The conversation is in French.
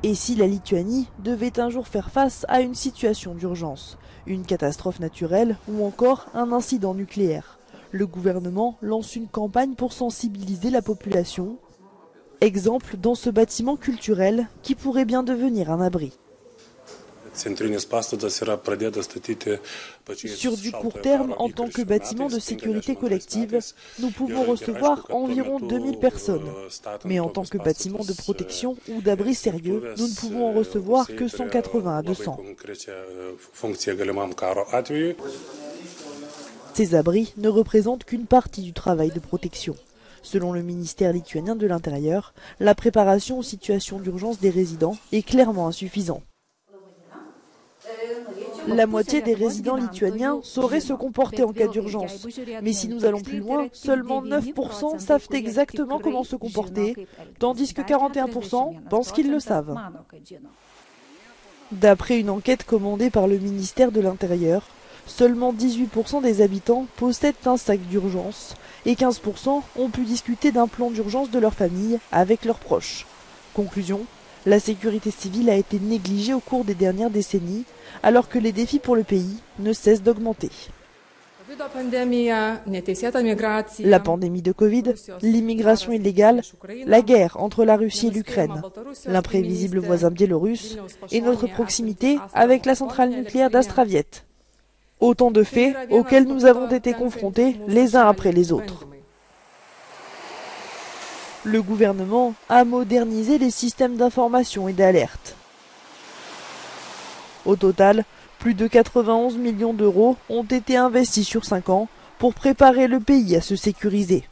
Et si la Lituanie devait un jour faire face à une situation d'urgence, une catastrophe naturelle ou encore un incident nucléaire, le gouvernement lance une campagne pour sensibiliser la population. Exemple dans ce bâtiment culturel qui pourrait bien devenir un abri. Sur du court terme, en tant que bâtiment de sécurité collective, nous pouvons recevoir environ 2000 personnes. Mais en tant que bâtiment de protection ou d'abri sérieux, nous ne pouvons en recevoir que 180 à 200. Ces abris ne représentent qu'une partie du travail de protection. Selon le ministère lituanien de l'Intérieur, la préparation aux situations d'urgence des résidents est clairement insuffisante. La moitié des résidents lituaniens sauraient se comporter en cas d'urgence. Mais si nous allons plus loin, seulement 9% savent exactement comment se comporter, tandis que 41% pensent qu'ils le savent. D'après une enquête commandée par le ministère de l'Intérieur, seulement 18% des habitants possèdent un sac d'urgence et 15% ont pu discuter d'un plan d'urgence de leur famille avec leurs proches. Conclusion, la sécurité civile a été négligée au cours des dernières décennies, alors que les défis pour le pays ne cessent d'augmenter. La pandémie de Covid, l'immigration illégale, la guerre entre la Russie et l'Ukraine, l'imprévisible voisin biélorusse et notre proximité avec la centrale nucléaire d'Astraviet. Autant de faits auxquels nous avons été confrontés les uns après les autres. Le gouvernement a modernisé les systèmes d'information et d'alerte. Au total, plus de 91 millions d'euros ont été investis sur 5 ans pour préparer le pays à se sécuriser.